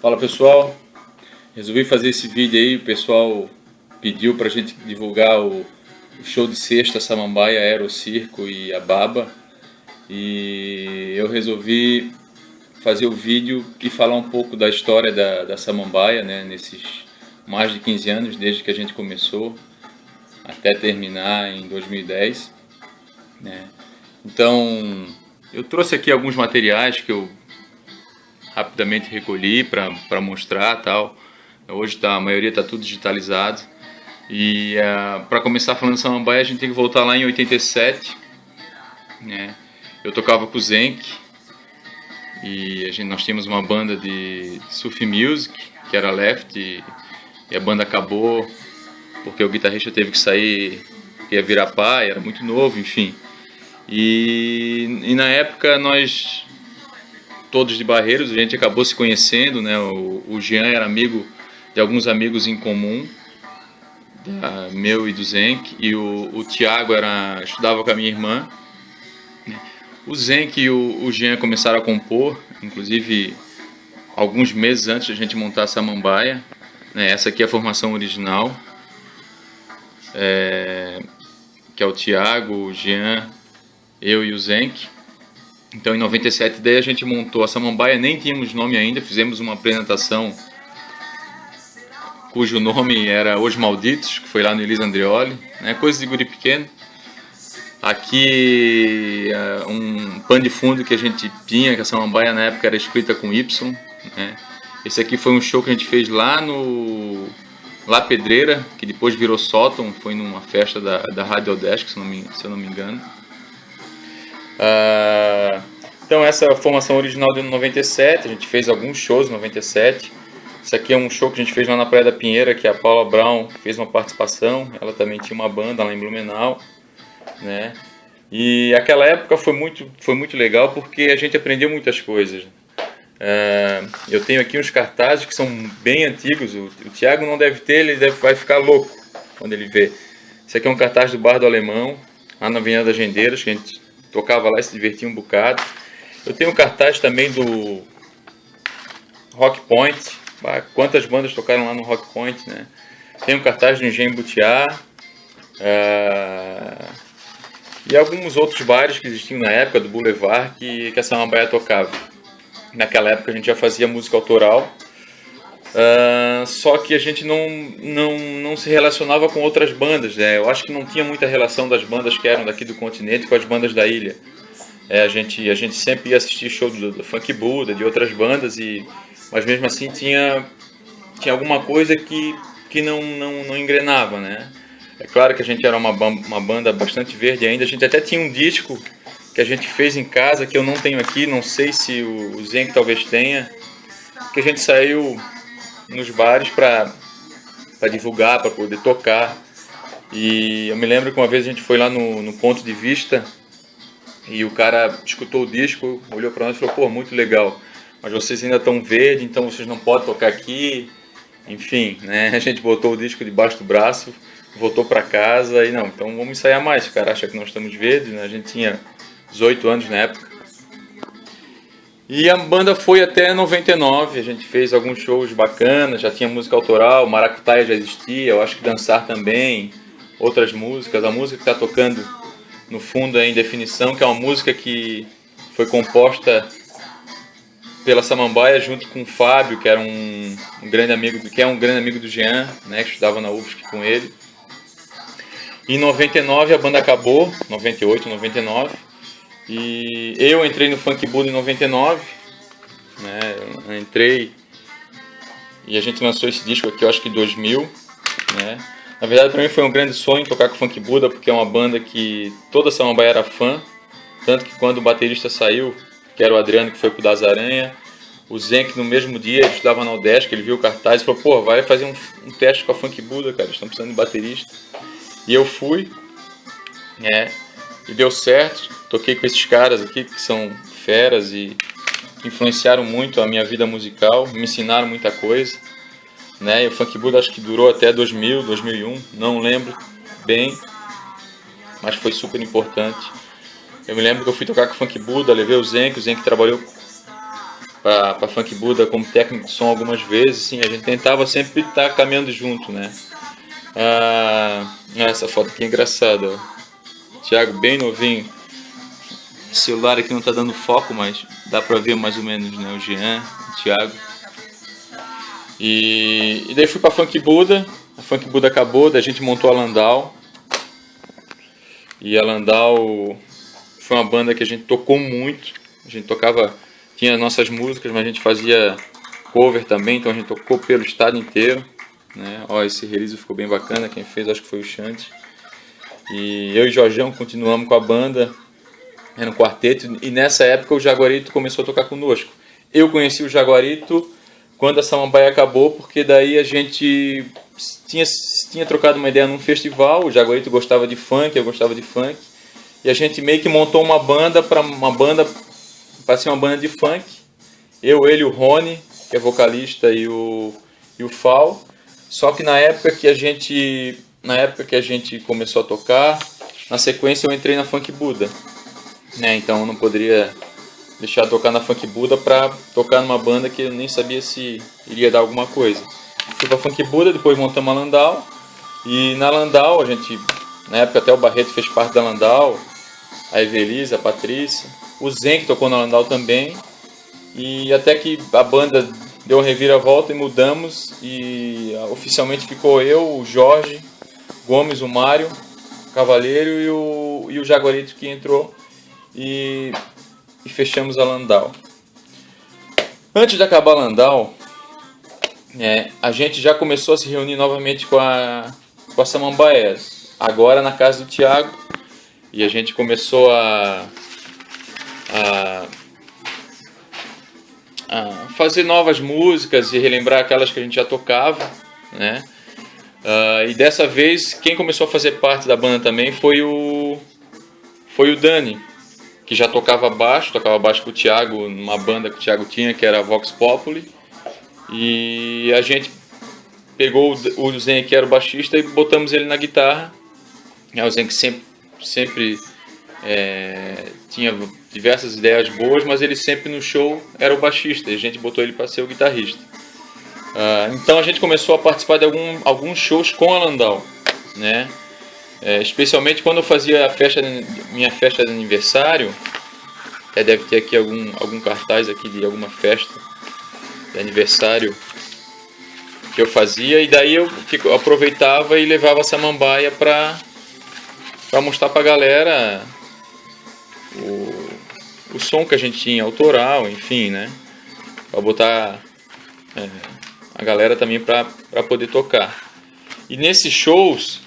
Fala pessoal, resolvi fazer esse vídeo aí, o pessoal pediu pra gente divulgar o show de sexta Samambaia, Aerocirco e a Baba, e eu resolvi fazer o vídeo e falar um pouco da história da Samambaia, né, nesses mais de 15 anos, desde que a gente começou até terminar em 2010, né. Então eu trouxe aqui alguns materiais que eu rapidamente recolhi para mostrar tal. Hoje a maioria está tudo digitalizado. E para começar falando de Samambaia, a gente tem que voltar lá em 87, né? Eu tocava com o Zenk e nós tínhamos uma banda de surf music, que era Left, e a banda acabou porque o guitarrista teve que sair, ia virar pai, era muito novo, enfim. E na época nós todos de Barreiros, a gente acabou se conhecendo, né? O Jean era amigo de alguns amigos em comum, meu e do Zenk, e o Thiago estudava com a minha irmã. O Zenk e o Jean começaram a compor, inclusive alguns meses antes de a gente montar a Samambaia, né? Essa aqui é a formação original, que é o Thiago, o Jean, eu e o Zenk. Então em 97 daí a gente montou a Samambaia, nem tínhamos nome ainda, fizemos uma apresentação cujo nome era Os Malditos, que foi lá no Elisa Andreoli, né? Coisa de guri pequeno. Aqui um pano de fundo que a gente tinha, que a Samambaia na época era escrita com Y, né? Esse aqui foi um show que a gente fez lá no La Pedreira, que depois virou Sótão, foi numa festa da Rádio Odesk, se eu não me engano. Então essa é a formação original de 97, a gente fez alguns shows em 97. Esse aqui é um show que a gente fez lá na Praia da Pinheira, que a Paula Brown fez uma participação, ela também tinha uma banda lá em Blumenau, né? E aquela época foi muito legal porque a gente aprendeu muitas coisas. Eu tenho aqui uns cartazes que são bem antigos, o Thiago não deve ter, vai ficar louco quando ele vê. Esse aqui é um cartaz do Bar do Alemão, lá na Avenida das Gendeiras, que a gente tocava lá e se divertia um bocado. Eu tenho um cartaz também do Rock Point. Quantas bandas tocaram lá no Rock Point, né? Tem um cartaz do Engenho Butiá, e alguns outros bares que existiam na época do Boulevard que a Samambaia tocava. Naquela época a gente já fazia música autoral, só que a gente não se relacionava com outras bandas, né? Eu acho que não tinha muita relação das bandas que eram daqui do continente com as bandas da ilha. A gente sempre ia assistir show do Funk Buddha, de outras bandas, mas mesmo assim tinha alguma coisa que não engrenava, né? É claro que a gente era uma banda bastante verde ainda, a gente até tinha um disco que a gente fez em casa, que eu não tenho aqui, não sei se o Zenk talvez tenha, que a gente saiu nos bares para divulgar, para poder tocar. E eu me lembro que uma vez a gente foi lá no Ponto de Vista e o cara escutou o disco, olhou para nós e falou: pô, muito legal, mas vocês ainda estão verdes, então vocês não podem tocar aqui. Enfim, né? A gente botou o disco debaixo do braço, voltou para casa e não, então vamos ensaiar mais. O cara acha que nós estamos verdes, né? A gente tinha 18 anos na época. E a banda foi até 99, a gente fez alguns shows bacanas, já tinha música autoral, Maracutaia já existia, eu acho que Dançar também, outras músicas. A música que está tocando no fundo é Em Definição, que é uma música que foi composta pela Samambaia junto com o Fábio, que era um grande amigo do Jean, né, que estudava na UFSC com ele. Em 99 a banda acabou, 98, 99, e eu entrei no Funk Buddha em 99, né, eu entrei e a gente lançou esse disco aqui, eu acho que em 2000, né. Na verdade, para mim foi um grande sonho tocar com o Funk Buddha, porque é uma banda que toda a Samambaia era fã, tanto que quando o baterista saiu, que era o Adriano, que foi pro Das Aranha, o Zenk no mesmo dia, ele estudava na Odesk, ele viu o cartaz e falou: pô, vai fazer um teste com a Funk Buddha, cara, eles estão precisando de baterista. E eu fui, né, e deu certo, toquei com esses caras aqui, que são feras e que influenciaram muito a minha vida musical, me ensinaram muita coisa, né, e o Funk Buddha acho que durou até 2000, 2001, não lembro bem, mas foi super importante. Eu me lembro que eu fui tocar com o Funk Buddha, levei o Zenk trabalhou para Funk Buda como técnico de som algumas vezes, assim, a gente tentava sempre estar caminhando junto, né? Essa foto aqui é engraçada, ó. Thiago bem novinho. O celular aqui não tá dando foco, mas dá pra ver mais ou menos, né? O Jean, o Thiago. E daí fui pra Funk Buda. A Funk Buda acabou, daí a gente montou a Landau. E a Landau foi uma banda que a gente tocou muito. A gente tocava, tinha nossas músicas, mas a gente fazia cover também, então a gente tocou pelo estado inteiro, né? Ó, esse release ficou bem bacana, quem fez acho que foi o Xande. E eu e Jorjão continuamos com a banda, era um quarteto, e nessa época o Jaguarito começou a tocar conosco. Eu conheci o Jaguarito quando a Samambaia acabou, porque daí a gente tinha trocado uma ideia num festival, o Jaguarito gostava de funk, eu gostava de funk, e a gente meio que montou uma banda para ser uma banda de funk. Eu, ele, o Rony, que é vocalista, e o Fal. Só que na época que a gente começou a tocar, na sequência eu entrei na Funk Buda, né? Então eu não poderia deixar de tocar na Funk Buda para tocar numa banda que eu nem sabia se iria dar alguma coisa. Fui pra Funk Buda, depois montamos a Landau, e na Landau a gente, na época até o Barreto fez parte da Landau, a Evelise, a Patrícia, o Zen que tocou na Landau também, e até que a banda deu uma reviravolta e mudamos, e oficialmente ficou eu, o Jorge Gomes, o Mário Cavaleiro e o Jaguarito que entrou, e fechamos a Landau. Antes de acabar a Landau, a gente já começou a se reunir novamente com a Samambaia, agora na casa do Thiago, e a gente começou a fazer novas músicas e relembrar aquelas que a gente já tocava, né? E dessa vez quem começou a fazer parte da banda também foi o Dani, que já tocava baixo com o Thiago numa banda que o Thiago tinha, que era a Vox Populi, e a gente pegou o Zen, que era o baixista, e botamos ele na guitarra. O Zen que sempre tinha diversas ideias boas, mas ele sempre no show era o baixista, e a gente botou ele para ser o guitarrista. Então a gente começou a participar de alguns shows com a Landau, né? Especialmente quando eu fazia minha festa de aniversário. Deve ter aqui algum cartaz aqui de alguma festa de aniversário que eu fazia, e daí eu aproveitava e levava a Samambaia para mostrar para a galera o som que a gente tinha, autoral, enfim, né? Para botar a galera também para poder tocar. E nesses shows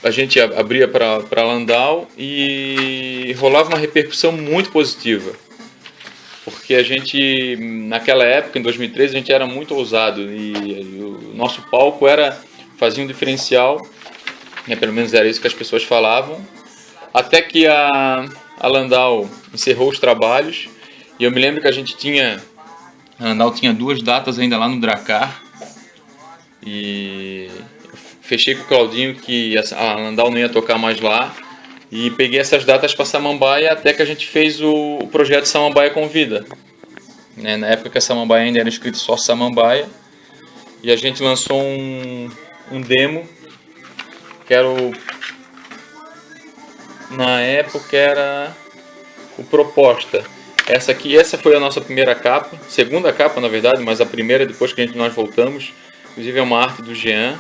a gente abria para Landau e rolava uma repercussão muito positiva, porque a gente, naquela época, em 2013, a gente era muito ousado, e o nosso palco fazia um diferencial, pelo menos era isso que as pessoas falavam, até que a Landau encerrou os trabalhos, e eu me lembro que a Landau tinha 2 datas ainda lá no Dracar, e fechei com o Claudinho que a Landau não ia tocar mais lá, e peguei essas datas para Samambaia, até que a gente fez o projeto Samambaia Convida, né? Na época que a Samambaia ainda era escrito só Samambaia, e a gente lançou um demo que era na época era o Proposta. Essa foi a nossa primeira capa, segunda capa na verdade, mas a primeira depois que nós voltamos. Inclusive é uma arte do Jean,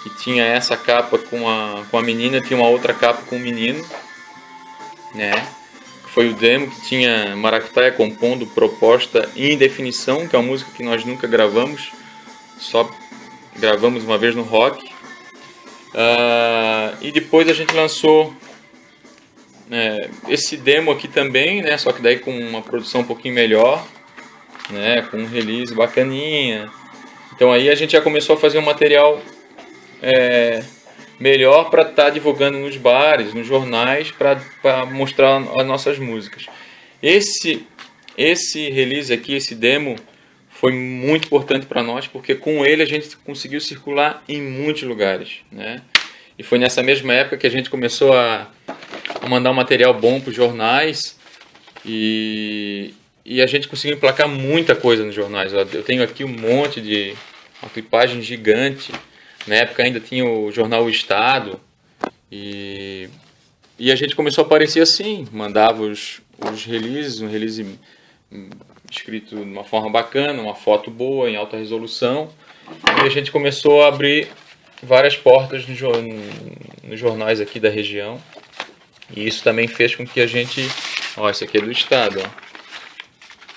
que tinha essa capa com a menina, tinha uma outra capa com o menino, né? Foi o demo que tinha Maracutaia compondo Proposta em Definição, que é uma música que nós nunca gravamos, só gravamos uma vez no rock. E depois a gente lançou esse demo aqui também, né? Só que daí com uma produção um pouquinho melhor, né? Com um release bacaninha. Então aí a gente já começou a fazer um material melhor para estar divulgando nos bares, nos jornais, para mostrar as nossas músicas. Esse release aqui, esse demo, foi muito importante para nós, porque com ele a gente conseguiu circular em muitos lugares, né? E foi nessa mesma época que a gente começou a mandar um material bom para os jornais, e E a gente conseguiu emplacar muita coisa nos jornais. Eu tenho aqui um monte de... uma clipagem gigante. Na época ainda tinha o jornal O Estado. E a gente começou a aparecer assim. Mandava os releases, um release escrito de uma forma bacana, uma foto boa, em alta resolução. E a gente começou a abrir várias portas nos jornais aqui da região. E isso também fez com que a gente... Ó, esse aqui é do Estado, ó.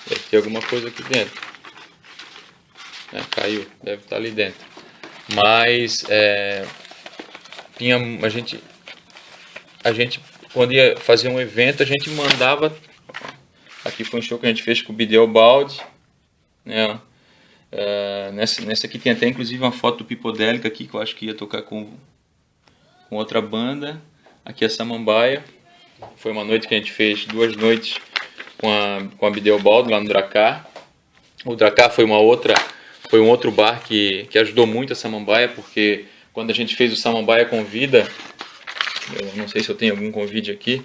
Deve ter alguma coisa aqui dentro. Caiu, deve estar ali dentro. Mas a gente quando ia fazer um evento, a gente mandava. Aqui foi um show que a gente fez com o Bideobaldi, né? Nessa aqui tem até inclusive uma foto do Pipodélica aqui, que eu acho que ia tocar com outra banda. Aqui é Samambaia. Foi uma noite que a gente fez 2 noites com a Bideobaldi lá no Dracar. O Dracar foi um outro bar que ajudou muito a Samambaia, porque quando a gente fez o Samambaia Convida, eu não sei se eu tenho algum convite aqui,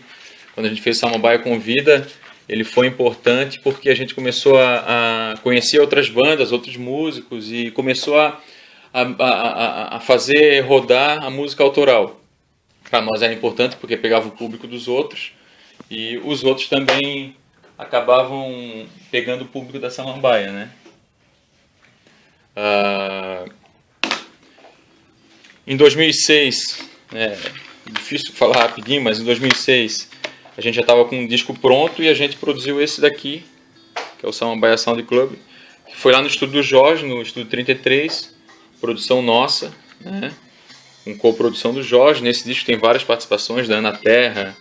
quando a gente fez o Samambaia Convida, ele foi importante porque a gente começou a conhecer outras bandas, outros músicos, e começou a fazer rodar a música autoral. Para nós era importante porque pegava o público dos outros, e os outros também acabavam pegando o público da Samambaia, né? Em 2006, difícil falar rapidinho, mas em 2006 a gente já estava com um disco pronto e a gente produziu esse daqui, que é o Samambaia Sound Club, que foi lá no estúdio do Jorge, no estúdio 33, produção nossa, né? Com coprodução do Jorge. Nesse disco tem várias participações da Ana Terra,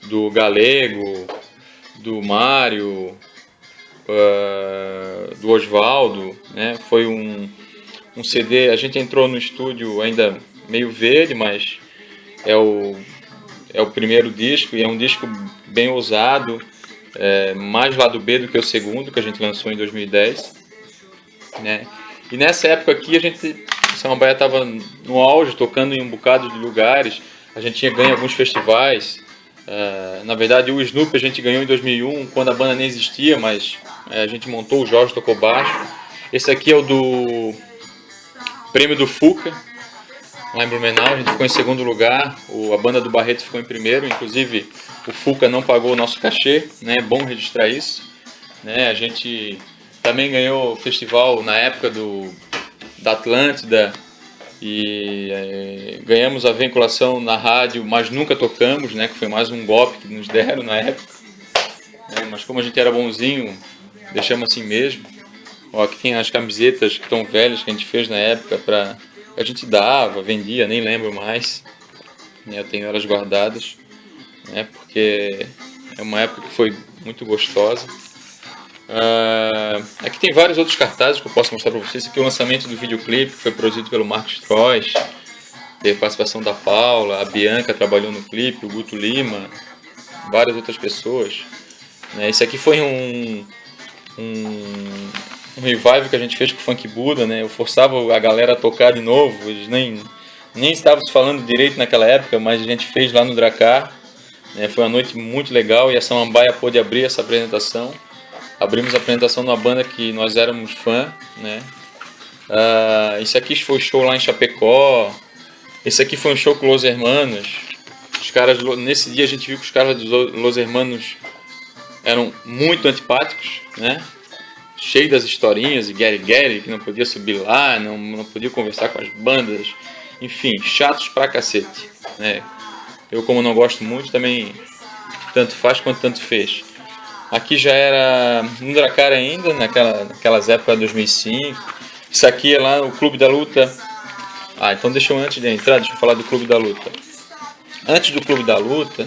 do Galego, do Mário, do Osvaldo, né? Foi um CD, a gente entrou no estúdio ainda meio verde, mas é o primeiro disco, e é um disco bem ousado, mais lado B do que o segundo, que a gente lançou em 2010, né? E nessa época aqui o Samambaia estava no auge, tocando em um bocado de lugares. A gente tinha ganho alguns festivais. Na verdade, o Snoop a gente ganhou em 2001, quando a banda nem existia, mas a gente montou, o Jorge tocou baixo. Esse aqui é o do prêmio do Fuca, lá em Blumenau. A gente ficou em segundo lugar, a banda do Barreto ficou em primeiro. Inclusive, o Fuca não pagou o nosso cachê, né? É bom registrar isso, né? A gente também ganhou o festival na época da Atlântida, e ganhamos a vinculação na rádio, mas nunca tocamos, né? Que foi mais um golpe que nos deram na época, mas como a gente era bonzinho, deixamos assim mesmo. Ó, aqui tem as camisetas que estão velhas, que a gente fez na época, a gente dava, vendia, nem lembro mais, né? Eu tenho elas guardadas, né? Porque é uma época que foi muito gostosa. Aqui tem vários outros cartazes que eu posso mostrar para vocês. Esse aqui é o lançamento do videoclipe, que foi produzido pelo Marcos Trois. Teve participação da Paula, a Bianca trabalhou no clipe, o Guto Lima, várias outras pessoas, né? Esse aqui foi um revival que a gente fez com o Funk Buda, né? Eu forçava a galera a tocar de novo. Eles nem estavam se falando direito naquela época, mas a gente fez lá no Dracar, né? Foi uma noite muito legal, e a Samambaia pôde abrir essa apresentação. Abrimos a apresentação de uma banda que nós éramos fã, né? Esse aqui foi show lá em Chapecó. Esse aqui foi um show com Los Hermanos. Os caras, nesse dia a gente viu que os caras dos Los Hermanos eram muito antipáticos, né? Cheio das historinhas, e Gary, que não podia subir lá, não podia conversar com as bandas. Enfim, chatos pra cacete, né? Eu, como não gosto muito, também tanto faz quanto tanto fez. Aqui já era no Dracar ainda, naquelas épocas de 2005. Isso aqui é lá o Clube da Luta. Então antes de entrar, deixa eu falar do Clube da Luta. Antes do Clube da Luta,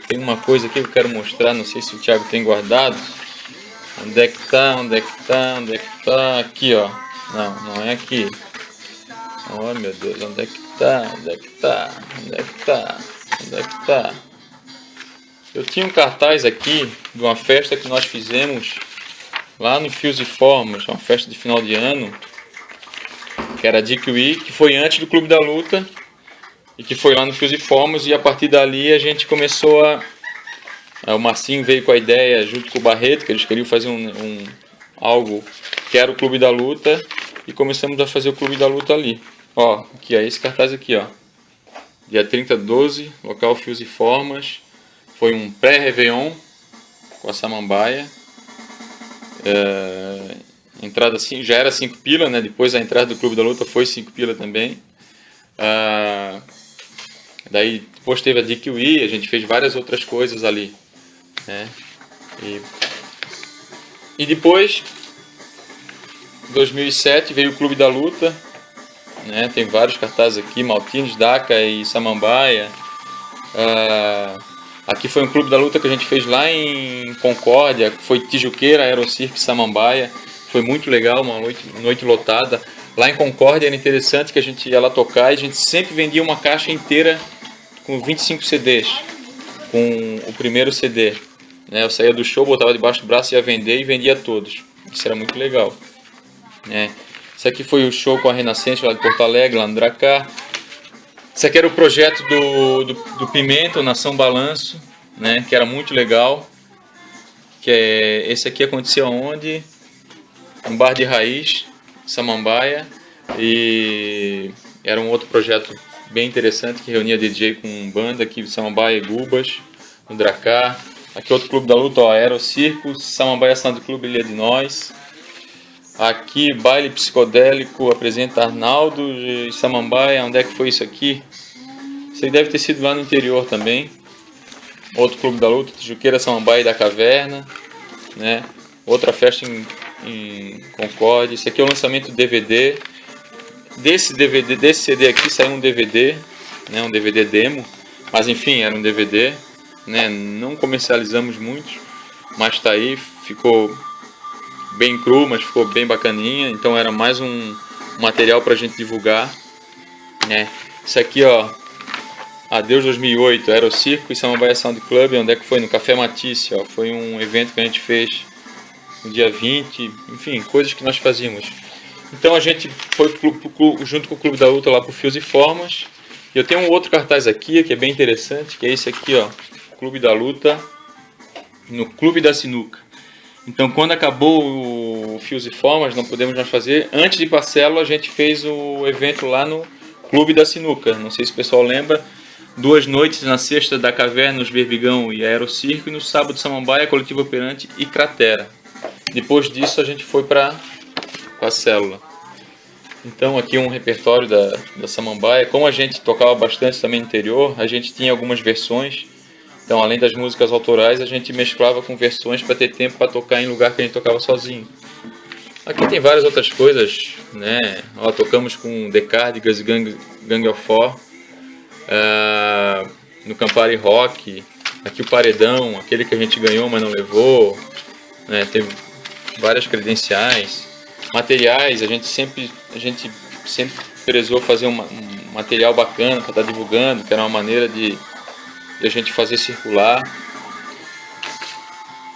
tem uma coisa aqui que eu quero mostrar, não sei se o Thiago tem guardado. Onde é que tá? Aqui, ó. Não é aqui. Oh, meu Deus, onde é que tá? Eu tinha um cartaz aqui de uma festa que nós fizemos lá no Fios e Formas, uma festa de final de ano, que era a Dick Week, que foi antes do Clube da Luta, e que foi lá no Fios e Formas, e a partir dali a gente começou O Marcinho veio com a ideia junto com o Barreto, que eles queriam fazer algo que era o Clube da Luta, e começamos a fazer o Clube da Luta ali. Ó, aqui, ó, esse cartaz aqui, ó. Dia 30/12, local Fios e Formas. Foi um pré-Réveillon com a Samambaia. Entrada assim, já era 5 pila, né? Depois a entrada do Clube da Luta foi 5 pila também. Daí depois teve a DQI, a gente fez várias outras coisas ali, né? E depois, em 2007, veio o Clube da Luta, né? Tem vários cartazes aqui, Maltines, Daca e Samambaia. Aqui foi um Clube da Luta que a gente fez lá em Concórdia, foi Tijuqueira, Aerocirque, Samambaia. Foi muito legal, uma noite lotada. Lá em Concórdia era interessante que a gente ia lá tocar e a gente sempre vendia uma caixa inteira com 25 CDs, com o primeiro CD. Né? Eu saía do show, botava debaixo do braço, ia vender e vendia todos. Isso era muito legal. Né? Isso aqui foi o show com a Renascença lá de Porto Alegre, lá no Dracar. Isso aqui era o projeto do Pimenta, o Nação Balanço, né? Que era muito legal. Esse aqui aconteceu onde? Um bar de raiz, Samambaia. E era um outro projeto bem interessante que reunia DJ com banda aqui, Samambaia e Gubas, no Dracar. Aqui outro Clube da Luta, ó, Aerocirco, Samambaia Sound Club Ilha de Nós. Aqui, Baile Psicodélico, apresenta Arnaldo e Samambaia. Onde é que foi isso aqui? Isso aí deve ter sido lá no interior também. Outro Clube da Luta, Tijuqueira, Samambaia e da Caverna, né? Outra festa em Concórdia. Isso aqui é o lançamento do DVD. Desse CD aqui saiu um DVD, né? Um DVD demo. Mas enfim, era um DVD, né? Não comercializamos muito, mas tá aí, ficou bem cru, mas ficou bem bacaninha. Então era mais um material pra gente divulgar, né? Isso aqui, ó, Adeus 2008, Aerocirco e Samambaia Sound Club. Onde é que foi? No Café Matisse, ó. Foi um evento que a gente fez no dia 20, enfim, coisas que nós fazíamos. Então a gente foi junto com o Clube da Luta lá pro Fios e Formas. E eu tenho um outro cartaz aqui que é bem interessante, que é esse aqui, ó, Clube da Luta no Clube da Sinuca. Então quando acabou o Fios e Formas, não podemos mais fazer. Antes de ir pra célula, a gente fez o evento lá no Clube da Sinuca. Não sei se o pessoal lembra. 2 noites na sexta da Caverna, os Berbigão e Aerocirco, e no sábado Samambaia, Coletivo Operante e Cratera. Depois disso a gente foi para a célula. Então aqui um repertório da Samambaia. Como a gente tocava bastante também no interior, a gente tinha algumas versões. Então além das músicas autorais, a gente mesclava com versões para ter tempo para tocar em lugar que a gente tocava sozinho. Aqui tem várias outras coisas, né? Ó, tocamos com The Cardigans e Gang of Four. No Campari Rock, aqui o Paredão, aquele que a gente ganhou mas não levou, né? Teve várias credenciais, materiais, a gente sempre prezou fazer um material bacana para estar divulgando, que era uma maneira de a gente fazer circular.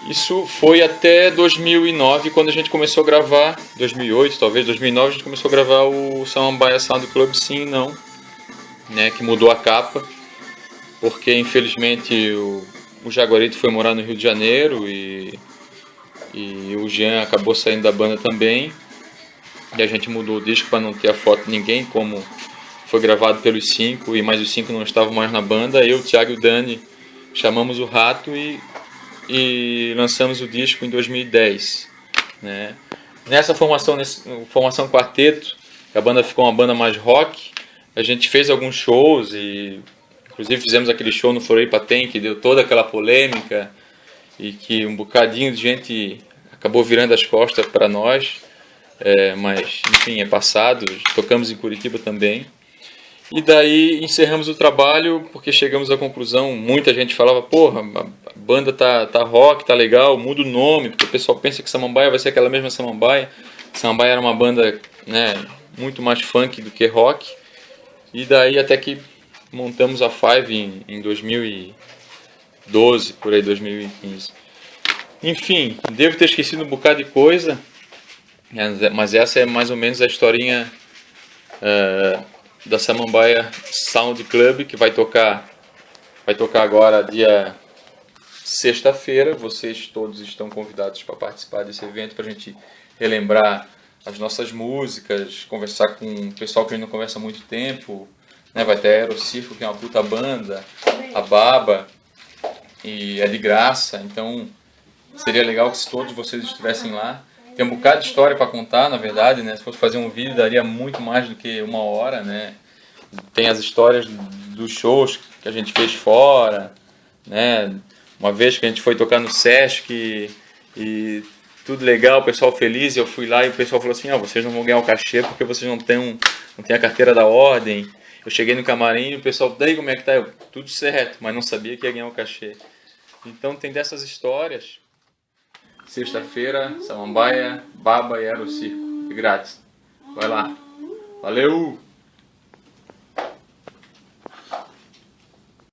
Isso foi até 2009, quando a gente começou a gravar, 2008 talvez, 2009 a gente começou a gravar o Samambaia Sound Club Sim e Não, né, que mudou a capa, porque infelizmente o Jaguarito foi morar no Rio de Janeiro e o Jean acabou saindo da banda também, e a gente mudou o disco para não ter a foto de ninguém, como foi gravado pelos 5 e mais os 5 não estavam mais na banda. Eu, o Thiago e o Dani chamamos o Rato e lançamos o disco em 2010, né? Nessa formação quarteto, a banda ficou uma banda mais rock. A gente fez alguns shows e inclusive fizemos aquele show no Floripa Tem, que deu toda aquela polêmica e que um bocadinho de gente acabou virando as costas para nós, mas enfim, é passado. Tocamos em Curitiba também. E daí encerramos o trabalho porque chegamos à conclusão, muita gente falava, porra, a banda tá rock, tá legal, muda o nome, porque o pessoal pensa que Samambaia vai ser aquela mesma Samambaia. Samambaia era uma banda, né, muito mais funk do que rock. E daí até que montamos a Five em 2012, por aí, 2015. Enfim, devo ter esquecido um bocado de coisa, mas essa é mais ou menos a historinha da Samambaia Sound Club, que vai tocar agora dia sexta-feira, vocês todos estão convidados para participar desse evento, para a gente relembrar as nossas músicas, conversar com o pessoal que a gente não conversa há muito tempo, né? Vai ter a Aerocirco, que é uma puta banda, a Baba, e é de graça, então seria legal que se todos vocês estivessem lá. Tem um bocado de história para contar, na verdade, né? Se fosse fazer um vídeo daria muito mais do que 1 hora, né? Tem as histórias dos shows que a gente fez fora, né? Uma vez que a gente foi tocar no Sesc e tudo legal, o pessoal feliz, eu fui lá e o pessoal falou assim, vocês não vão ganhar o cachê porque vocês não têm a carteira da ordem. Eu cheguei no camarim e o pessoal, daí como é que tá? Eu, tudo certo, mas não sabia que ia ganhar o cachê. Então tem dessas histórias. Sexta-feira, Samambaia, Baba e Aerocirco. É grátis. Vai lá. Valeu!